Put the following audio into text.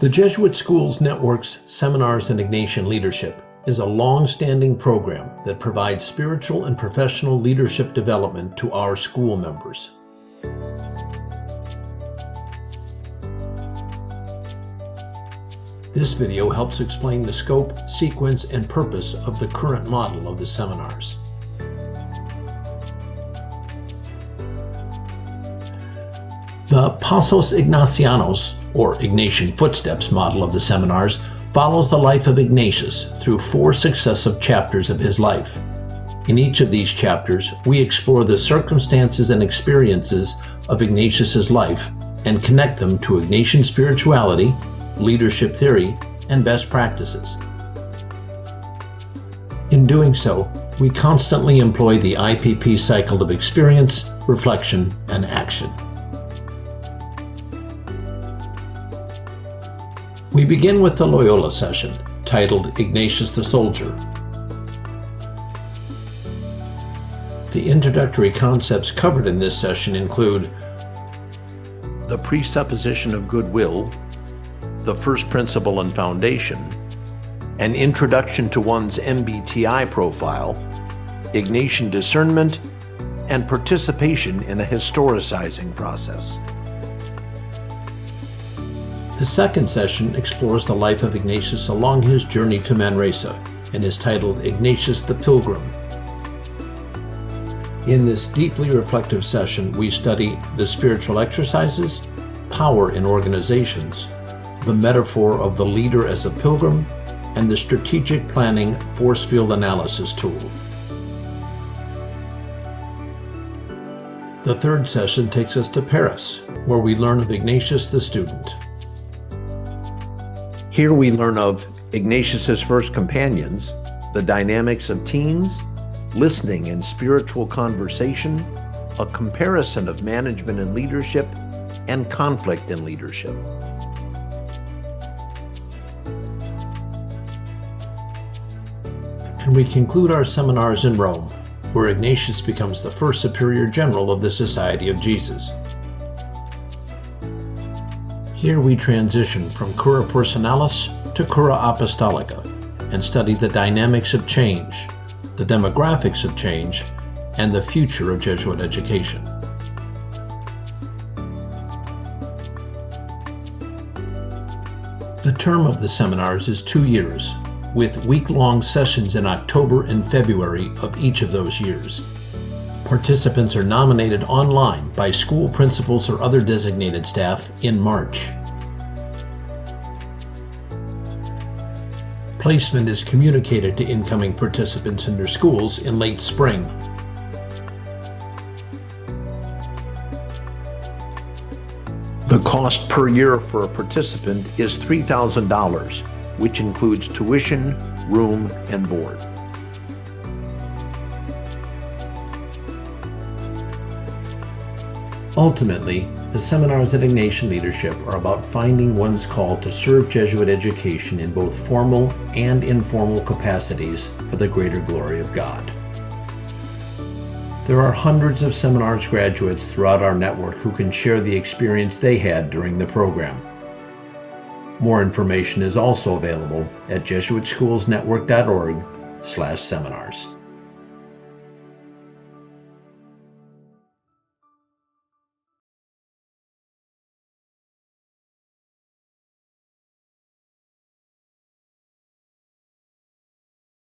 The Jesuit Schools Network's Seminars in Ignatian Leadership is a long-standing program that provides spiritual and professional leadership development to our school members. This video helps explain the scope, sequence, and purpose of the current model of the seminars. The Passos Ignatianos, or Ignatian Footsteps model of the seminars, follows the life of Ignatius through 4 successive chapters of his life. In each of these chapters, we explore the circumstances and experiences of Ignatius's life and connect them to Ignatian spirituality, leadership theory, and best practices. In doing so, we constantly employ the IPP cycle of experience, reflection, and action. We begin with the Loyola session, titled Ignatius the Soldier. The introductory concepts covered in this session include the presupposition of goodwill, the first principle and foundation, an introduction to one's MBTI profile, Ignatian discernment, and participation in a historicizing process. The second session explores the life of Ignatius along his journey to Manresa and is titled Ignatius the Pilgrim. In this deeply reflective session, we study the spiritual exercises, power in organizations, the metaphor of the leader as a pilgrim, and the strategic planning force field analysis tool. The third session takes us to Paris, where we learn of Ignatius the student. Here we learn of Ignatius's first companions, the dynamics of teens, listening and spiritual conversation, a comparison of management and leadership, and conflict in leadership. And we conclude our seminars in Rome, where Ignatius becomes the first superior general of the Society of Jesus. Here we transition from cura personalis to cura apostolica and study the dynamics of change, the demographics of change, and the future of Jesuit education. The term of the seminars is 2 years, with week-long sessions in October and February of each of those years. Participants are nominated online by school principals or other designated staff in March. Placement is communicated to incoming participants in their schools in late spring. The cost per year for a participant is $3,000, which includes tuition, room, and board. Ultimately, the seminars in Ignatian leadership are about finding one's call to serve Jesuit education in both formal and informal capacities for the greater glory of God. There are hundreds of seminars graduates throughout our network who can share the experience they had during the program. More information is also available at JesuitSchoolsNetwork.org/seminars.